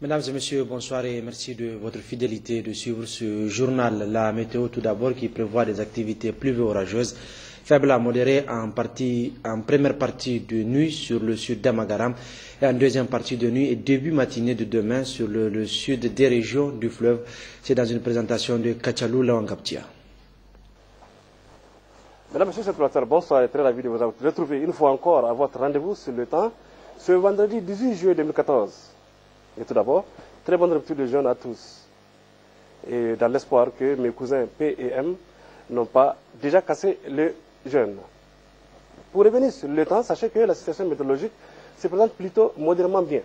Mesdames et messieurs, bonsoir et merci de votre fidélité de suivre ce journal. La météo tout d'abord qui prévoit des activités pluvio-orageuses faibles à modérées en première partie de nuit sur le sud d'Amagaram et en deuxième partie de nuit et début matinée de demain sur le sud des régions du fleuve. C'est dans une présentation de Kachalou Lawangaptia. Mesdames et messieurs, c'est Plater, bonsoir et très ravi de vous retrouver une fois encore à votre rendez-vous sur le temps ce vendredi 18 juillet 2014. Et tout d'abord, très bonne rupture de jeûne à tous. Et dans l'espoir que mes cousins P et M n'ont pas déjà cassé le jeûne. Pour revenir sur le temps, sachez que la situation météorologique se présente plutôt modérément bien.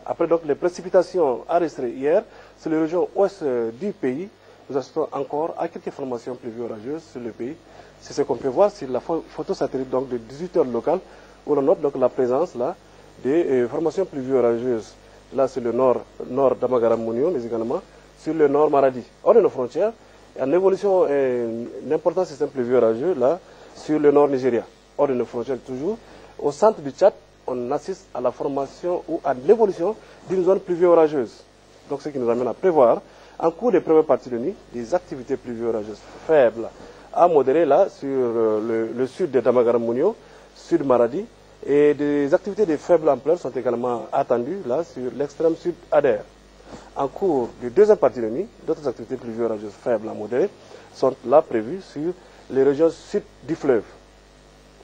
Après donc les précipitations enregistrées hier sur les régions ouest du pays, nous assistons encore à quelques formations pluvio-orageuses sur le pays. C'est ce qu'on peut voir sur la photo satellite donc de 18 heures locales où l'on note donc la présence là des formations pluvio-orageuses. Là, sur le nord d'Amagaram-Mounio, mais également sur le nord Maradi. Hors de nos frontières, en évolution, un important système pluvieux-orageux, là, sur le nord Nigeria. Hors de nos frontières, toujours. Au centre du Tchad, on assiste à la formation ou à l'évolution d'une zone pluvio-orageuse. Donc, ce qui nous amène à prévoir, en cours des premières parties de nuit, des activités pluvio-orageuses faibles à modérées, là, sur le sud de Damagaram-Mounio, sud Maradi. Et des activités de faible ampleur sont également attendues là sur l'extrême sud Ader. En cours de deuxième partie de nuit, d'autres activités pluvio-orageuses faibles à modérées sont là prévues sur les régions sud du fleuve.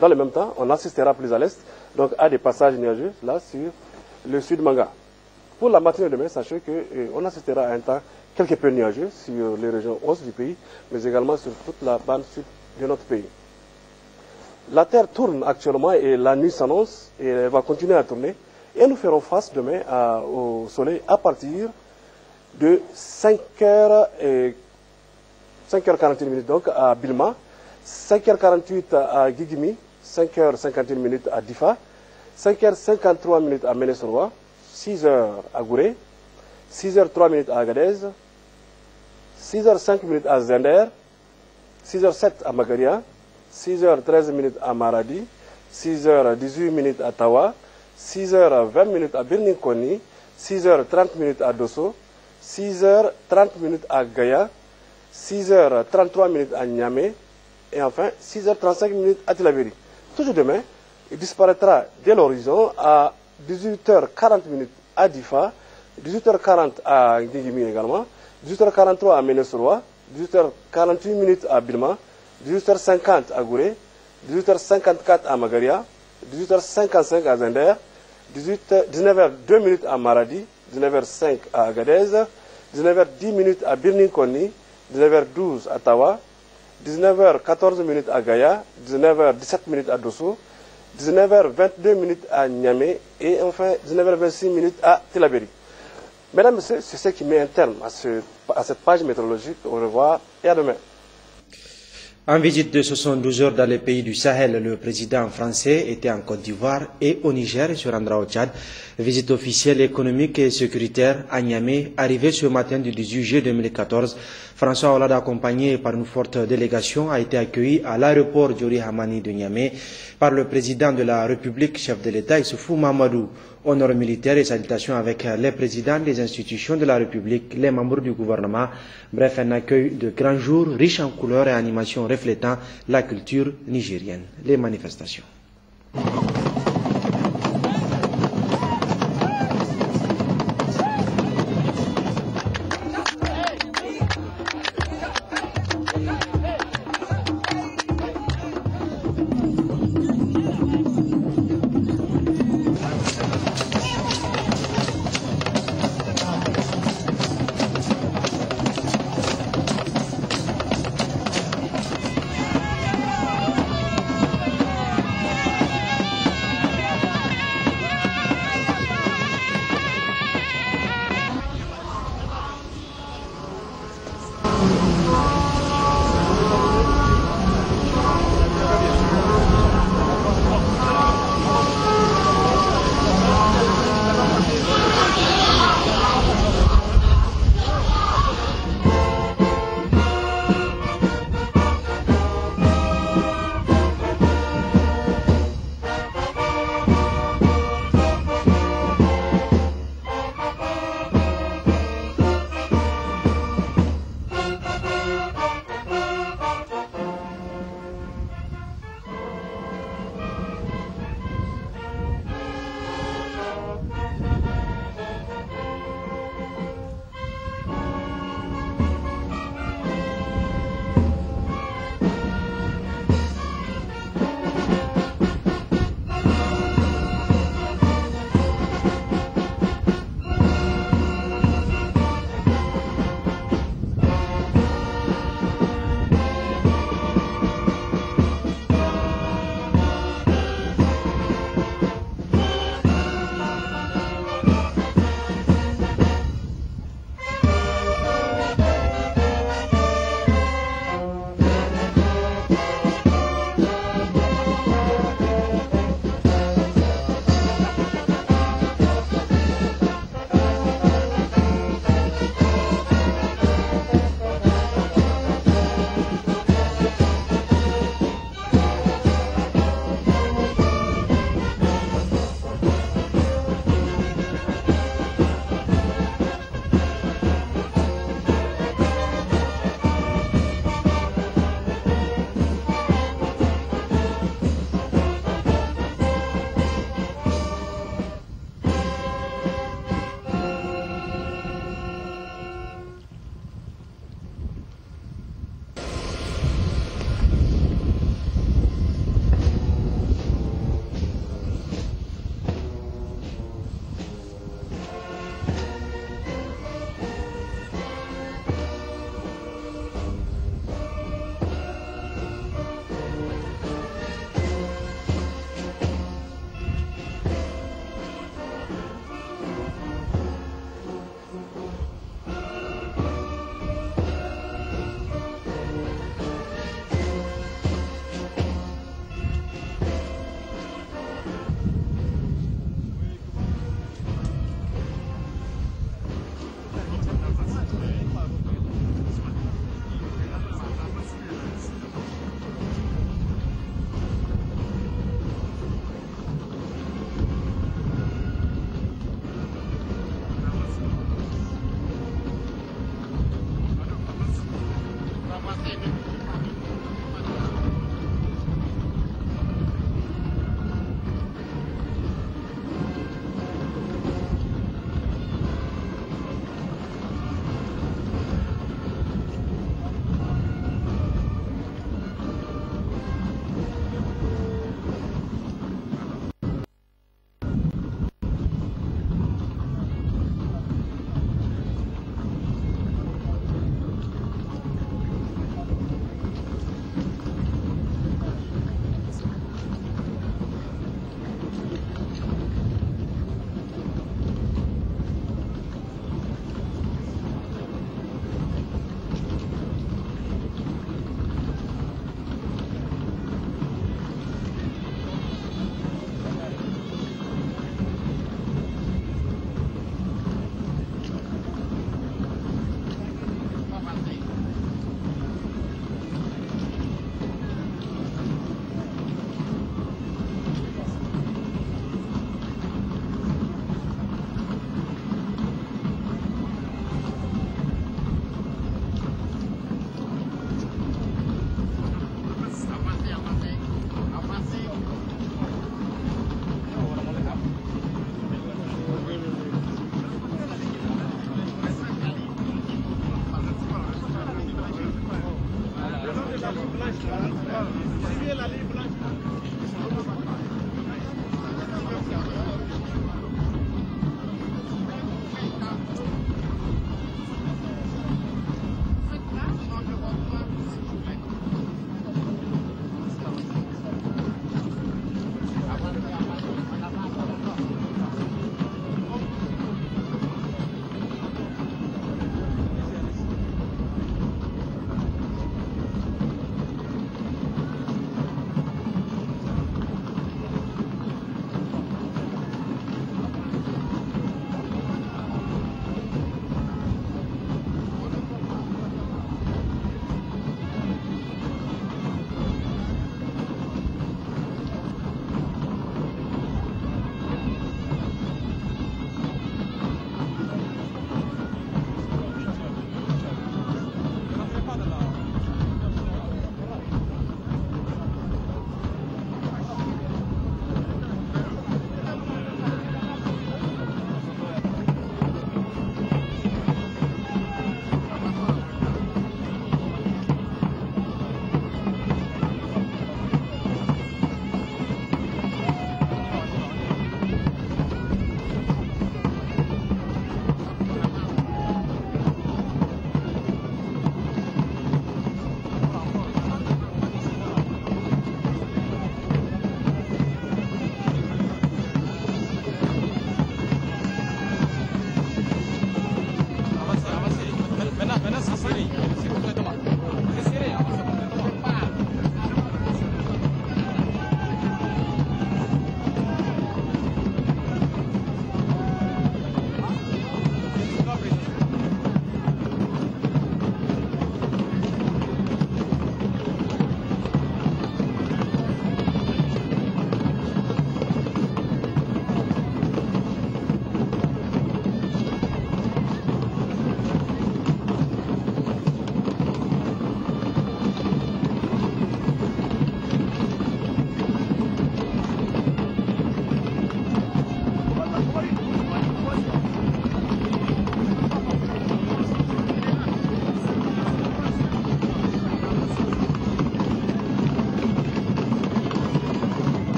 Dans le même temps, on assistera plus à l'est donc à des passages nuageux là sur le sud Manga. Pour la matinée de demain, sachez qu'on assistera à un temps quelque peu nuageux sur les régions ouest du pays, mais également sur toute la bande sud de notre pays. La Terre tourne actuellement et la nuit s'annonce et elle va continuer à tourner. Et nous ferons face demain au soleil à partir de 5h41 donc à Bilma, 5h48 à Guigimi, 5h51 à Difa, 5h53 à Ménesoroa, 6h à Gouré, 6h03 à Agadez, 6h05 à Zender, 6h07 à Magaria, 6h13 à Maradi, 6h18 à Tawa, 6h20 à Birninkoni, 6h30 à Dosso, 6h30 à Gaya, 6h33 à Niamey et enfin 6h35 à Tilaberi. Toujours demain, il disparaîtra dès l'horizon à 18h40 à Difa, 18h40 à Ngigimi également, 18h43 à Ménesoroa, 18h48 à Bilma, 18h50 à Gouré, 18h54 à Magaria, 18h55 à Zender, 19h02 à Maradi, 19h05 à Agadez, 19h10 à Birninkoni, 19h12 à Tawa, 19h14 à Gaya, 19h17 à Dosso, 19h22 à Niamey et enfin 19h26 à Tilaberi. Mesdames et messieurs, c'est ce qui met un terme à cette page météorologique. Au revoir et à demain. En visite de 72 heures dans les pays du Sahel, le président français était en Côte d'Ivoire et au Niger et se rendra au Tchad. Visite officielle économique et sécuritaire à Niamey, arrivée ce matin du 18 juillet 2014. François Hollande, accompagné par une forte délégation, a été accueilli à l'aéroport Diori Hamani de Niamey par le président de la République, chef de l'État, Issoufou Mahamadou. Honneurs militaires et salutations avec les présidents des institutions de la République, les membres du gouvernement. Bref, un accueil de grand jour, riche en couleurs et animations reflétant la culture nigérienne. Les manifestations.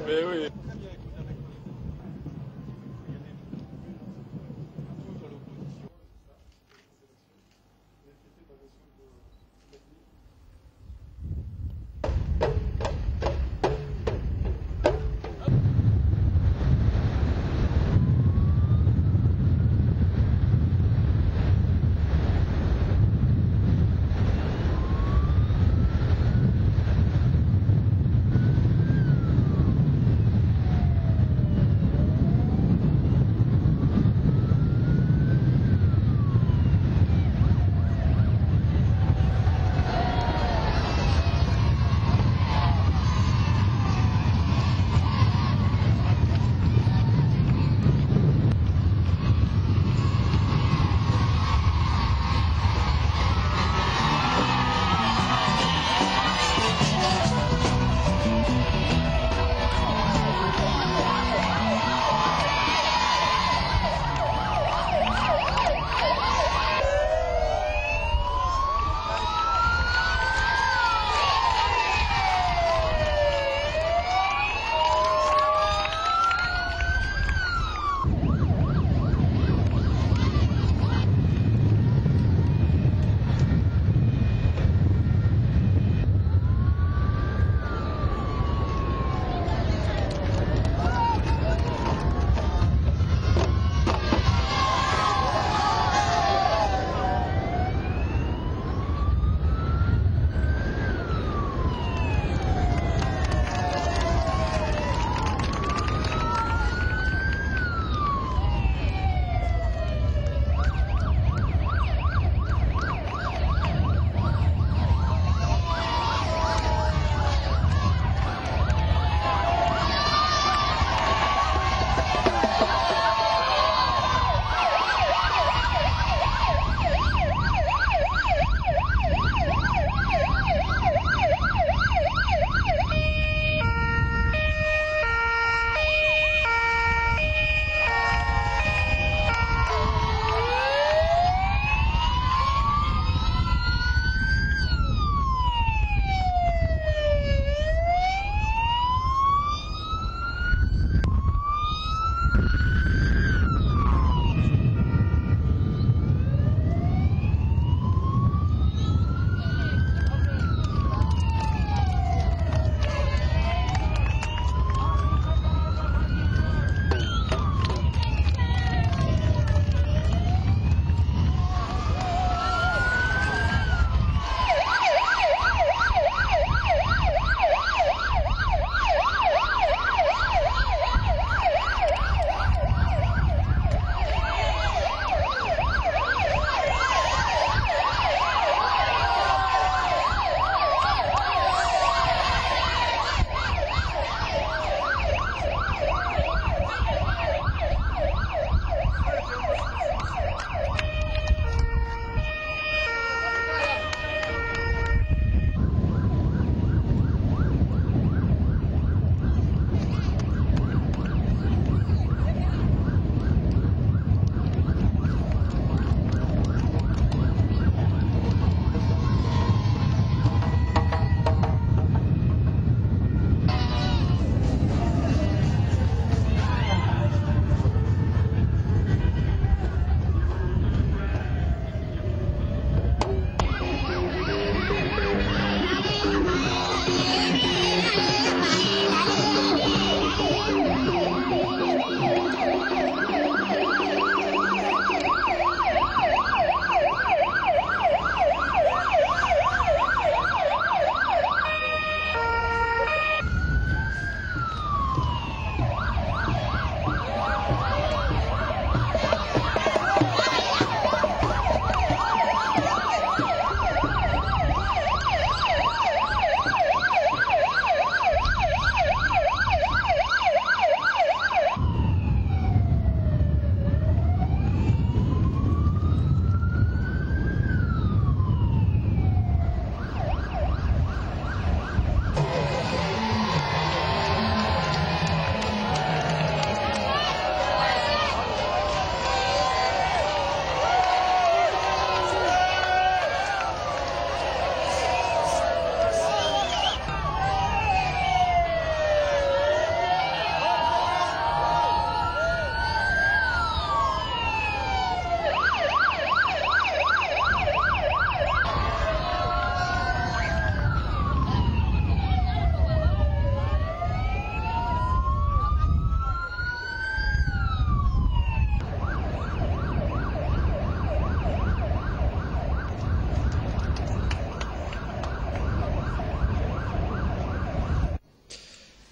Mais oui.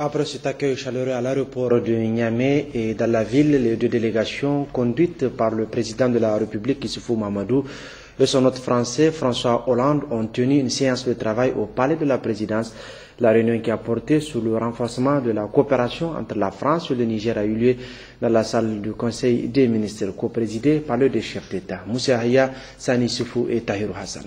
Après cet accueil chaleureux à l'aéroport de Niamey et dans la ville, les deux délégations conduites par le président de la République, Issoufou Mahamadou, et son hôte français, François Hollande, ont tenu une séance de travail au palais de la présidence. La réunion qui a porté sur le renforcement de la coopération entre la France et le Niger a eu lieu dans la salle du Conseil des ministres, co-présidée par les deux chefs d'État, Moussa Haya, Sani Soufou et Tahirou Hassan.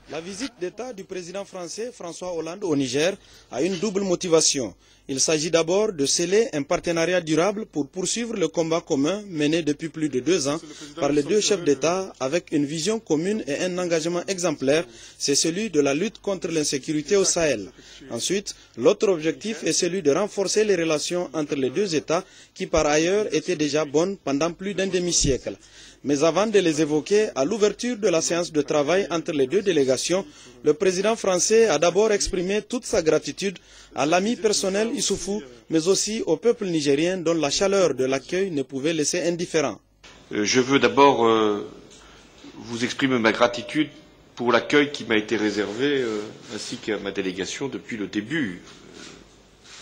La visite d'État du président français François Hollande au Niger a une double motivation. Il s'agit d'abord de sceller un partenariat durable pour poursuivre le combat commun mené depuis plus de 2 ans par les deux chefs d'État avec une vision commune et un engagement exemplaire, c'est celui de la lutte contre l'insécurité au Sahel. Ensuite, l'autre objectif est celui de renforcer les relations entre les deux États qui par ailleurs étaient déjà bonnes pendant plus d'un demi-siècle. Mais avant de les évoquer, à l'ouverture de la séance de travail entre les deux délégations, le président français a d'abord exprimé toute sa gratitude à l'ami personnel Issoufou, mais aussi au peuple nigérien dont la chaleur de l'accueil ne pouvait laisser indifférent. Je veux d'abord vous exprimer ma gratitude pour l'accueil qui m'a été réservé, ainsi qu'à ma délégation depuis le début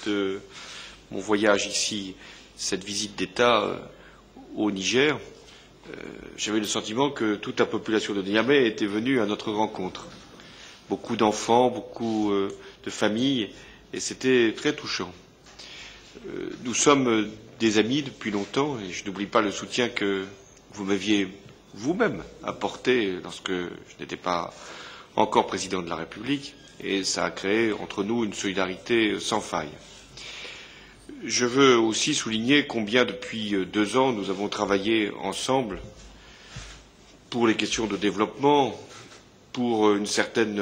de mon voyage ici, cette visite d'État au Niger. J'avais le sentiment que toute la population de Niamey était venue à notre rencontre. Beaucoup d'enfants, beaucoup de familles, et c'était très touchant. Nous sommes des amis depuis longtemps, et je n'oublie pas le soutien que vous m'aviez vous-même apporté lorsque je n'étais pas encore président de la République, et ça a créé entre nous une solidarité sans faille. Je veux aussi souligner combien depuis 2 ans nous avons travaillé ensemble pour les questions de développement, pour une certaine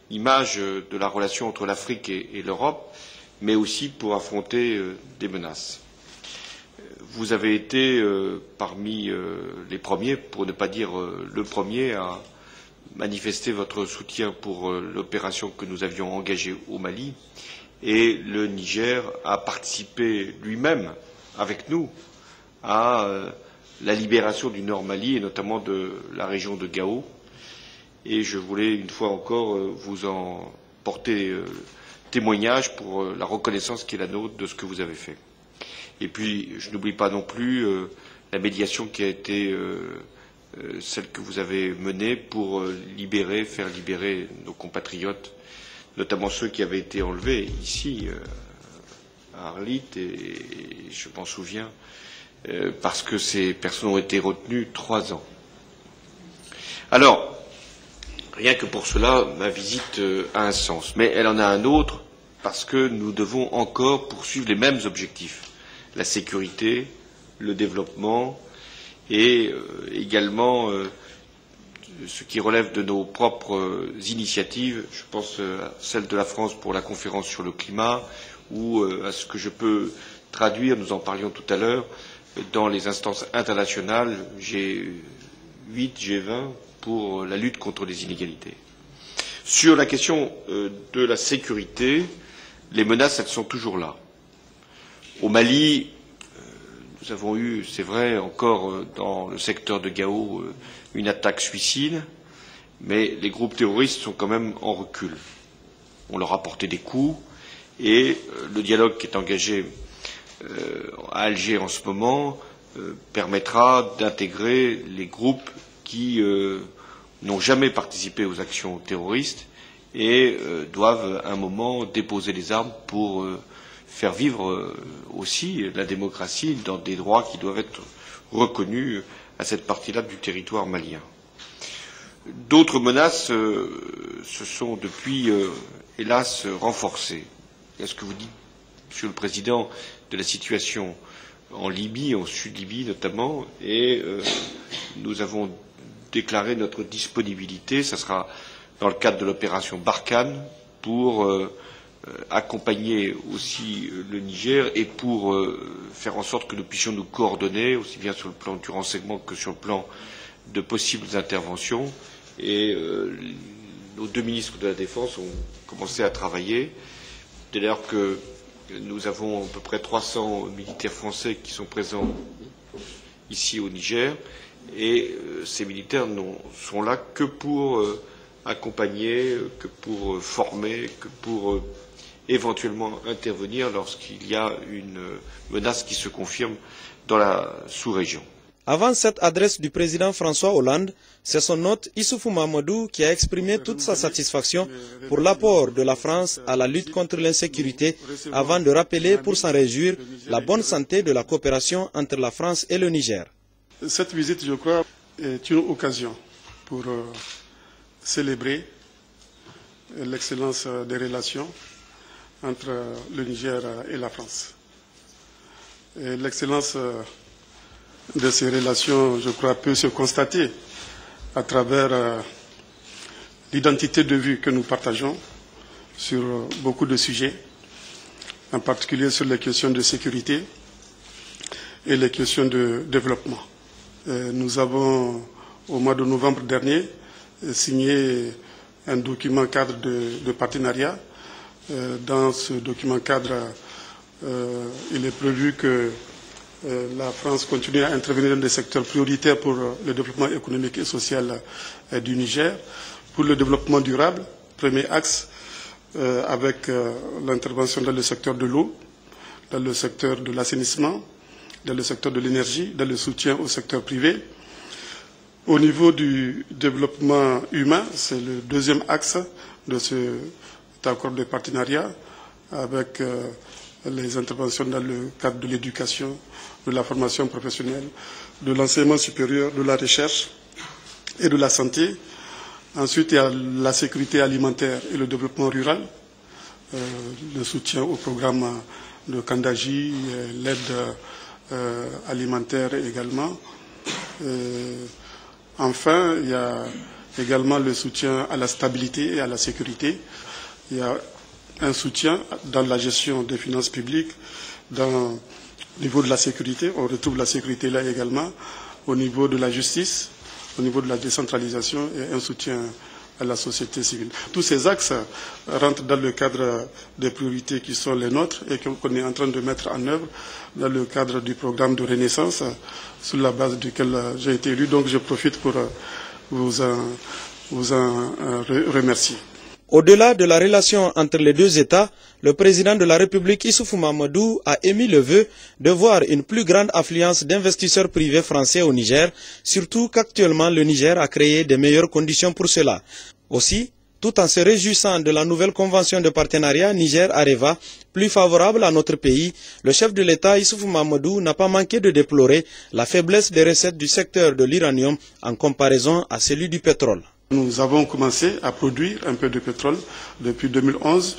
image de la relation entre l'Afrique et l'Europe, mais aussi pour affronter des menaces. Vous avez été parmi les premiers, pour ne pas dire le premier, à manifester votre soutien pour l'opération que nous avions engagée au Mali. Et le Niger a participé lui-même, avec nous, à la libération du Nord Mali et notamment de la région de Gao. Et je voulais une fois encore vous en porter témoignage pour la reconnaissance qui est la nôtre de ce que vous avez fait. Et puis, je n'oublie pas non plus la médiation qui a été celle que vous avez menée pour faire libérer nos compatriotes, notamment ceux qui avaient été enlevés ici, à Arlit, et je m'en souviens, parce que ces personnes ont été retenues 3 ans. Alors, rien que pour cela, ma visite a un sens. Mais elle en a un autre, parce que nous devons encore poursuivre les mêmes objectifs. La sécurité, le développement, et également ce qui relève de nos propres initiatives, je pense à celle de la France pour la conférence sur le climat, ou à ce que je peux traduire, nous en parlions tout à l'heure, dans les instances internationales G8, G20, pour la lutte contre les inégalités. Sur la question de la sécurité, les menaces, elles sont toujours là. Au Mali, nous avons eu, c'est vrai, encore dans le secteur de Gao, une attaque suicide, mais les groupes terroristes sont quand même en recul. On leur a porté des coups, et le dialogue qui est engagé à Alger en ce moment permettra d'intégrer les groupes qui n'ont jamais participé aux actions terroristes et doivent à un moment déposer les armes pour faire vivre aussi la démocratie dans des droits qui doivent être reconnus à cette partie-là du territoire malien. D'autres menaces se sont depuis, hélas, renforcées. Est-ce que vous dites, Monsieur le Président, de la situation en Libye, en Sud-Libye notamment, et nous avons déclaré notre disponibilité, ça sera dans le cadre de l'opération Barkhane, pour accompagner aussi le Niger et pour faire en sorte que nous puissions nous coordonner, aussi bien sur le plan du renseignement que sur le plan de possibles interventions. Et nos 2 ministres de la Défense ont commencé à travailler. Dès lors que nous avons à peu près 300 militaires français qui sont présents ici au Niger, et ces militaires sont là que pour accompagner, que pour former, que pour éventuellement intervenir lorsqu'il y a une menace qui se confirme dans la sous-région. Avant cette adresse du président François Hollande, c'est son hôte Issoufou Mahamadou qui a exprimé toute sa satisfaction pour l'apport de la France à la lutte contre l'insécurité, avant de rappeler pour s'en réjouir la bonne santé de la coopération entre la France et le Niger. Cette visite, je crois, est une occasion pour célébrer l'excellence des relations entre le Niger et la France. L'excellence de ces relations, je crois, peut se constater à travers l'identité de vue que nous partageons sur beaucoup de sujets, en particulier sur les questions de sécurité et les questions de développement. Nous avons, au mois de novembre dernier, signé un document cadre de partenariat. Dans ce document cadre, il est prévu que la France continue à intervenir dans des secteurs prioritaires pour le développement économique et social du Niger, pour le développement durable, premier axe, avec l'intervention dans le secteur de l'eau, dans le secteur de l'assainissement, dans le secteur de l'énergie, dans le soutien au secteur privé. Au niveau du développement humain, c'est le deuxième axe de cet accord de partenariat, avec les interventions dans le cadre de l'éducation, de la formation professionnelle, de l'enseignement supérieur, de la recherche et de la santé. Ensuite, il y a la sécurité alimentaire et le développement rural, le soutien au programme de Kandaji, l'aide alimentaire également. Enfin, il y a également le soutien à la stabilité et à la sécurité. Il y a un soutien dans la gestion des finances publiques, au niveau de la sécurité, on retrouve la sécurité là également, au niveau de la justice, au niveau de la décentralisation et un soutien à la société civile. Tous ces axes rentrent dans le cadre des priorités qui sont les nôtres et qu'on est en train de mettre en œuvre dans le cadre du programme de Renaissance sur la base duquel j'ai été élu. Donc je profite pour vous en remercier. Au-delà de la relation entre les deux États, le président de la République Issoufou Mahamadou a émis le vœu de voir une plus grande affluence d'investisseurs privés français au Niger, surtout qu'actuellement le Niger a créé de meilleures conditions pour cela. Aussi, tout en se réjouissant de la nouvelle convention de partenariat Niger-Areva, plus favorable à notre pays, le chef de l'État Issoufou Mahamadou n'a pas manqué de déplorer la faiblesse des recettes du secteur de l'uranium en comparaison à celui du pétrole. Nous avons commencé à produire un peu de pétrole depuis 2011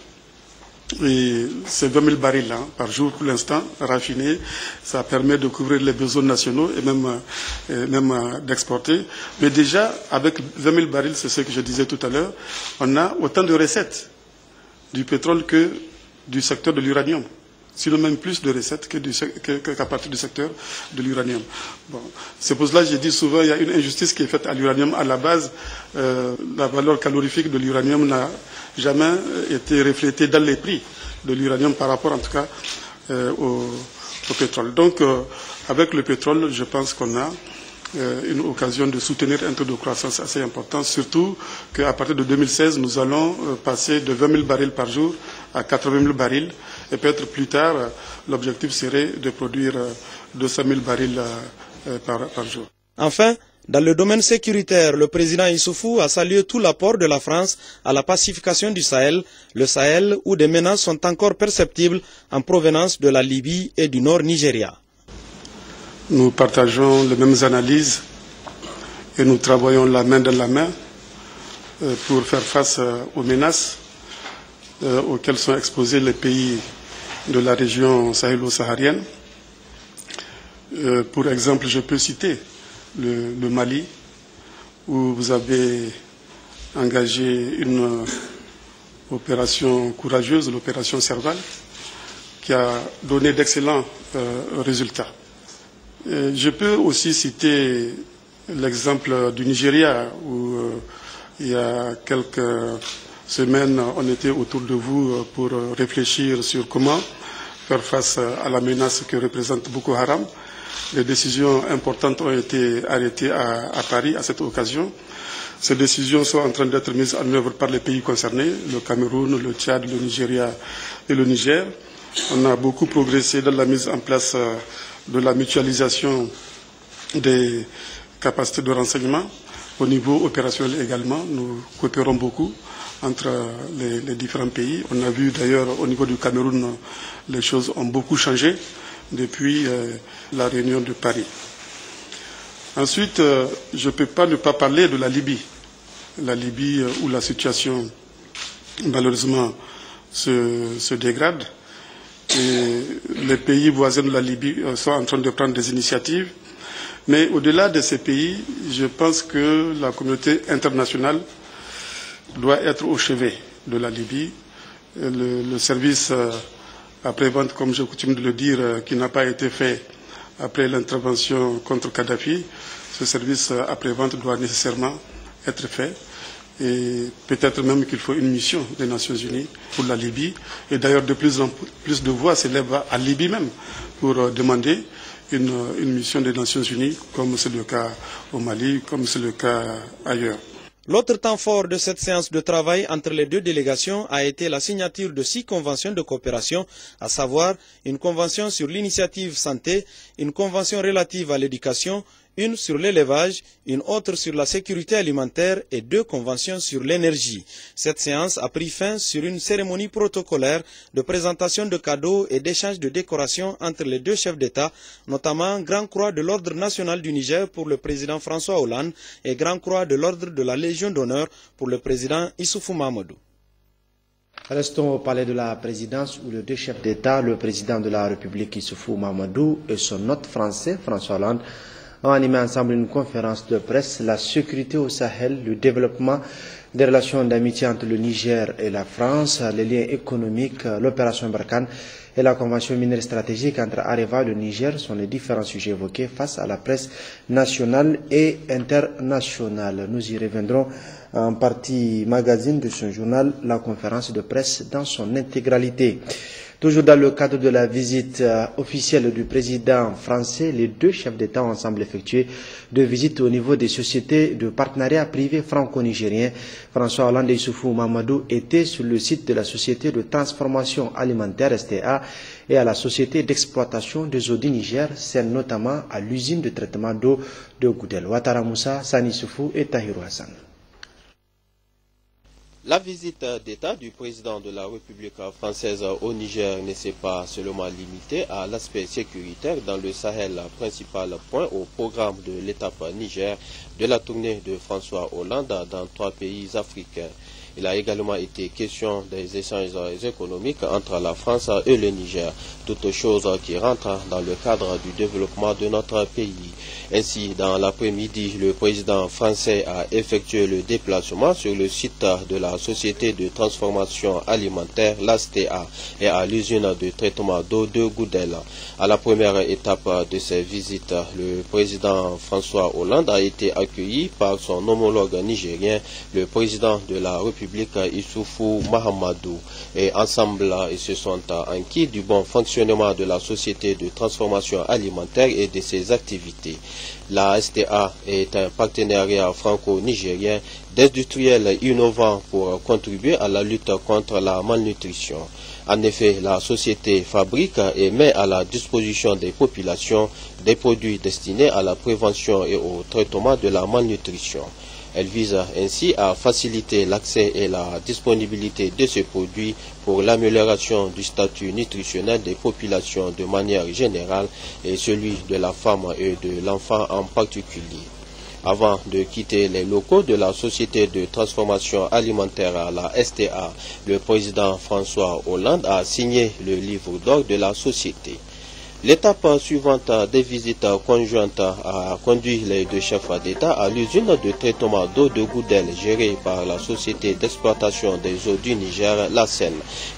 et c'est 20 000 barils par jour pour l'instant, raffinés. Ça permet de couvrir les besoins nationaux et même d'exporter. Mais déjà, avec 20 000 barils, c'est ce que je disais tout à l'heure, on a autant de recettes du pétrole que du secteur de l'uranium. Sinon même plus de recettes qu'à partir du secteur de l'uranium. Bon. C'est pour cela que j'ai dit souvent, il y a une injustice qui est faite à l'uranium. À la base, la valeur calorifique de l'uranium n'a jamais été reflétée dans les prix de l'uranium par rapport en tout cas au pétrole. Donc avec le pétrole, je pense qu'on a une occasion de soutenir un taux de croissance assez important, surtout qu'à partir de 2016, nous allons passer de 20 000 barils par jour à 80 000 barils. Et peut-être plus tard, l'objectif serait de produire 200 000 barils par jour. Enfin, dans le domaine sécuritaire, le président Issoufou a salué tout l'apport de la France à la pacification du Sahel, le Sahel où des menaces sont encore perceptibles en provenance de la Libye et du nord Nigeria. Nous partageons les mêmes analyses et nous travaillons la main dans la main pour faire face aux menaces auxquelles sont exposés les pays de la région sahélo-saharienne. Pour exemple, je peux citer le Mali, où vous avez engagé une opération courageuse, l'opération Serval, qui a donné d'excellents résultats. Je peux aussi citer l'exemple du Nigeria, où il y a quelques semaines, on était autour de vous pour réfléchir sur comment faire face à la menace que représente Boko Haram. Les décisions importantes ont été arrêtées à Paris à cette occasion. Ces décisions sont en train d'être mises en œuvre par les pays concernés, le Cameroun, le Tchad, le Nigeria et le Niger. On a beaucoup progressé dans la mise en place de la mutualisation des capacités de renseignement. Au niveau opérationnel également, nous coopérons beaucoup entre les différents pays. On a vu d'ailleurs au niveau du Cameroun, les choses ont beaucoup changé depuis la réunion de Paris. Ensuite, je ne peux pas ne pas parler de la Libye. La Libye où la situation malheureusement se dégrade. Et les pays voisins de la Libye sont en train de prendre des initiatives. Mais au-delà de ces pays, je pense que la communauté internationale doit être au chevet de la Libye. Le service après-vente, comme j'ai coutume de le dire, qui n'a pas été fait après l'intervention contre Kadhafi, ce service après-vente doit nécessairement être fait. Et peut-être même qu'il faut une mission des Nations Unies pour la Libye. Et d'ailleurs, de plus en plus de voix s'élèvent à Libye même pour demander une mission des Nations Unies, comme c'est le cas au Mali, comme c'est le cas ailleurs. L'autre temps fort de cette séance de travail entre les deux délégations a été la signature de 6 conventions de coopération, à savoir une convention sur l'initiative santé, une convention relative à l'éducation, une sur l'élevage, une autre sur la sécurité alimentaire et 2 conventions sur l'énergie. Cette séance a pris fin sur une cérémonie protocolaire de présentation de cadeaux et d'échange de décorations entre les 2 chefs d'État, notamment Grand Croix de l'Ordre national du Niger pour le président François Hollande et Grand Croix de l'Ordre de la Légion d'honneur pour le président Issoufou Mahamadou. Restons au palais de la présidence où les 2 chefs d'État, le président de la République Issoufou Mahamadou et son hôte français François Hollande, ont animé ensemble une conférence de presse, la sécurité au Sahel, le développement des relations d'amitié entre le Niger et la France, les liens économiques, l'opération Barkhane et la convention minière stratégique entre Areva et le Niger sont les différents sujets évoqués face à la presse nationale et internationale. Nous y reviendrons en partie magazine de ce journal, la conférence de presse dans son intégralité. Toujours dans le cadre de la visite officielle du président français, les 2 chefs d'État ont ensemble effectué 2 visites au niveau des sociétés de partenariat privé franco-nigérien. François Hollande et Issoufou Mahamadou étaient sur le site de la société de transformation alimentaire STA et à la société d'exploitation des eaux du Niger, celle notamment à l'usine de traitement d'eau de Goudel. Ouattara Moussa, Sani Issoufou et Tahirou Hassan. La visite d'État du président de la République française au Niger ne s'est pas seulement limitée à l'aspect sécuritaire dans le Sahel, principal point au programme de l'étape Niger de la tournée de François Hollande dans 3 pays africains. Il a également été question des échanges économiques entre la France et le Niger, toutes choses qui rentrent dans le cadre du développement de notre pays. Ainsi, dans l'après-midi, le président français a effectué le déplacement sur le site de la société de transformation alimentaire, l'ASTA, et à l'usine de traitement d'eau de Goudel. À la première étape de ces visites, le président François Hollande a été accueilli par son homologue nigérien, le président de la République Issoufou Mahamadou. Et ensemble, ils se sont enquis du bon fonctionnement de la société de transformation alimentaire et de ses activités. La STA est un partenariat franco-nigérien d'industriels innovants pour contribuer à la lutte contre la malnutrition. En effet, la société fabrique et met à la disposition des populations des produits destinés à la prévention et au traitement de la malnutrition. Elle vise ainsi à faciliter l'accès et la disponibilité de ces produits pour l'amélioration du statut nutritionnel des populations de manière générale et celui de la femme et de l'enfant en particulier. Avant de quitter les locaux de la société de transformation alimentaire à la STA, le président François Hollande a signé le livre d'or de la société. L'étape suivante des visites conjointes a conduit les 2 chefs d'État à l'usine de traitement d'eau de Goudel gérée par la société d'exploitation des eaux du Niger, la SEN,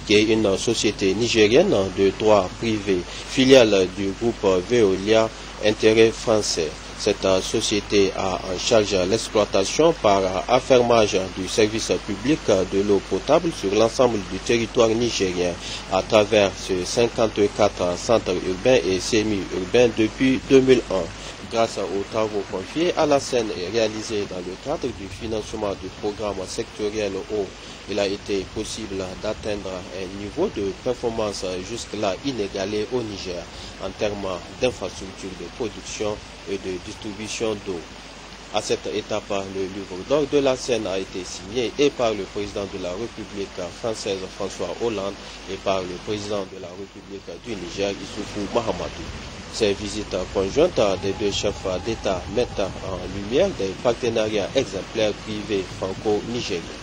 qui est une société nigérienne de droit privé, filiale du groupe Veolia, intérêt français. Cette société a en charge l'exploitation par affermage du service public de l'eau potable sur l'ensemble du territoire nigérien à travers ces 54 centres urbains et semi-urbains depuis 2001. grâce aux travaux confiés à la Seine et réalisés dans le cadre du financement du programme sectoriel eau, il a été possible d'atteindre un niveau de performance jusque-là inégalé au Niger en termes d'infrastructures de production et de distribution d'eau. À cette étape, le livre d'or de la Seine a été signé et par le président de la République française François Hollande et par le président de la République du Niger Issoufou Mahamadou. Ces visites conjointes des deux chefs d'État mettent en lumière des partenariats exemplaires privés franco-nigériens.